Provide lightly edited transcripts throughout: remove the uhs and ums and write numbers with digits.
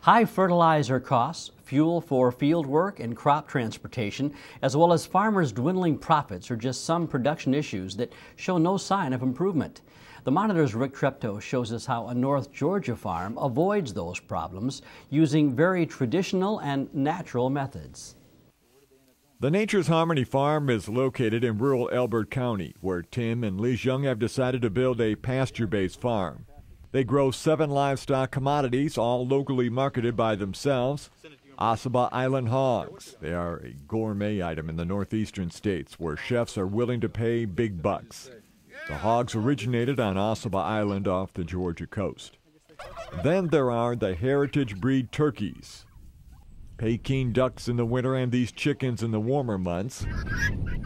High fertilizer costs, fuel for field work and crop transportation, as well as farmers' dwindling profits are just some production issues that show no sign of improvement. The Monitor's Rick Treptow shows us how a North Georgia farm avoids those problems using very traditional and natural methods. The Nature's Harmony Farm is located in rural Elbert County, where Tim and Liz Young have decided to build a pasture-based farm. They grow 7 livestock commodities, all locally marketed by themselves. Ossabaw Island hogs. They are a gourmet item in the northeastern states where chefs are willing to pay big bucks. The hogs originated on Ossabaw Island off the Georgia coast. Then there are the heritage breed turkeys. Peking ducks in the winter and these chickens in the warmer months.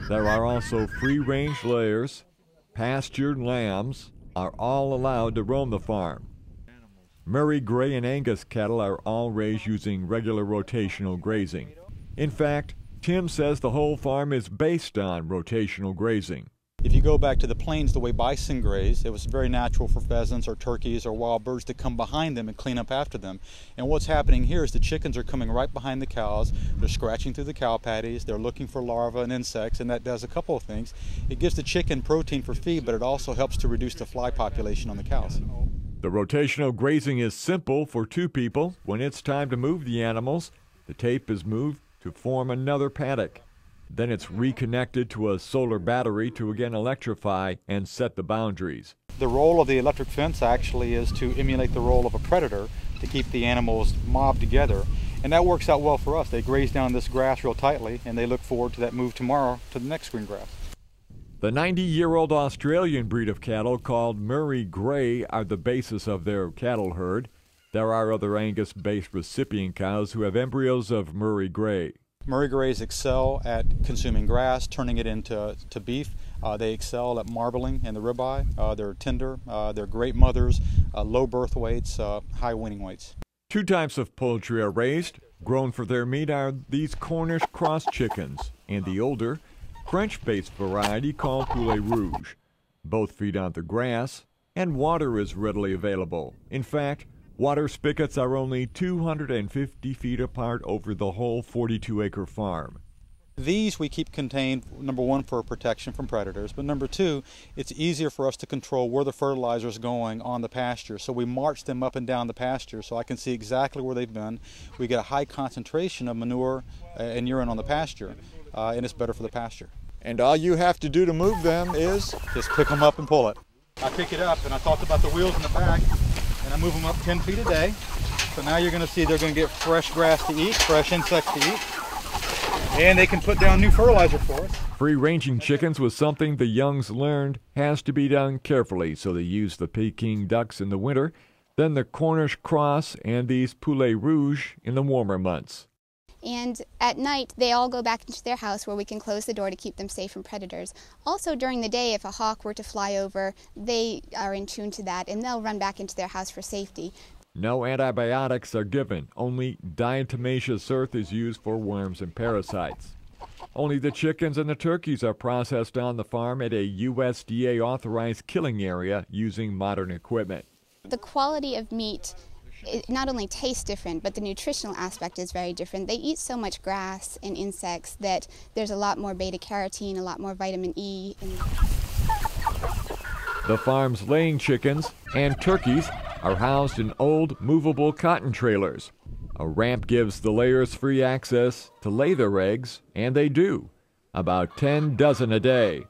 There are also free-range layers. Pastured lambs are all allowed to roam the farm. Murray Gray and Angus cattle are all raised using regular rotational grazing. In fact, Tim says the whole farm is based on rotational grazing. If you go back to the plains the way bison graze, it was very natural for pheasants or turkeys or wild birds to come behind them and clean up after them. And what's happening here is the chickens are coming right behind the cows. They're scratching through the cow patties. They're looking for larvae and insects, and that does a couple of things. It gives the chicken protein for feed, but it also helps to reduce the fly population on the cows. The rotational grazing is simple for 2 people. When it's time to move the animals, the tape is moved to form another paddock. Then it's reconnected to a solar battery to again electrify and set the boundaries. The role of the electric fence actually is to emulate the role of a predator to keep the animals mobbed together. And that works out well for us. They graze down this grass real tightly and they look forward to that move tomorrow to the next green grass. The 90-year-old Australian breed of cattle called Murray Grey are the basis of their cattle herd. There are other Angus-based recipient cows who have embryos of Murray Grey. Murray Greys excel at consuming grass, turning it into beef. They excel at marbling in the ribeye. They're tender. They're great mothers, low birth weights, high weaning weights. 2 types of poultry are raised. Grown for their meat are these Cornish cross chickens and the older, French-based variety called poulet rouge. Both feed on the grass, and water is readily available. In fact, water spigots are only 250 feet apart over the whole 42-acre farm. These we keep contained, number 1, for protection from predators, but number 2, it's easier for us to control where the fertilizer is going on the pasture. So we march them up and down the pasture so I can see exactly where they've been. We get a high concentration of manure and urine on the pasture, and it's better for the pasture. And all you have to do to move them is just pick them up and pull it. I pick it up and I talked about the wheels in the back, and I move them up 10 feet a day. So now you're going to see they're going to get fresh grass to eat, fresh insects to eat, and they can put down new fertilizer for us. Free-ranging chickens was something the Youngs learned has to be done carefully, so they use the Peking ducks in the winter, then the Cornish cross and these poulet rouge in the warmer months. And at night, they all go back into their house where we can close the door to keep them safe from predators. Also, during the day, if a hawk were to fly over, they are in tune to that, and they'll run back into their house for safety. No antibiotics are given. Only diatomaceous earth is used for worms and parasites. Only the chickens and the turkeys are processed on the farm at a USDA-authorized killing area using modern equipment. The quality of meat, it not only tastes different, but the nutritional aspect is very different. They eat so much grass and insects that there's a lot more beta-carotene, a lot more vitamin E. The farm's laying chickens and turkeys are housed in old, movable cotton trailers. A ramp gives the layers free access to lay their eggs, and they do, about 10 dozen a day.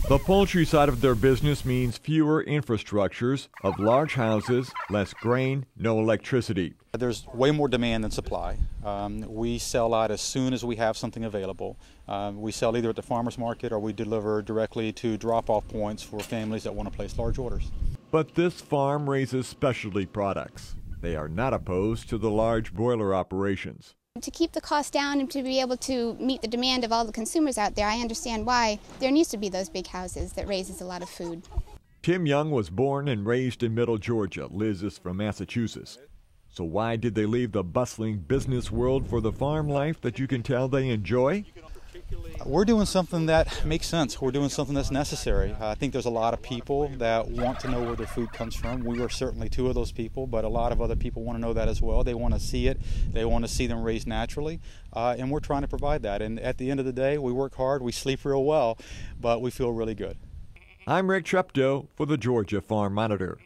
The poultry side of their business means fewer infrastructures of large houses, less grain, no electricity. There's way more demand than supply. We sell out as soon as we have something available. We sell either at the farmer's market or we deliver directly to drop-off points for families that want to place large orders. But this farm raises specialty products. They are not opposed to the large broiler operations. To keep the cost down and to be able to meet the demand of all the consumers out there, I understand why there needs to be those big houses that raises a lot of food. Tim Young was born and raised in Middle Georgia. Liz is from Massachusetts. So why did they leave the bustling business world for the farm life that you can tell they enjoy? We're doing something that makes sense. We're doing something that's necessary. I think there's a lot of people that want to know where their food comes from. We are certainly two of those people, but a lot of other people want to know that as well. They want to see it. They want to see them raised naturally, and we're trying to provide that. And at the end of the day, we work hard, we sleep real well, but we feel really good. I'm Rick Treptow for the Georgia Farm Monitor.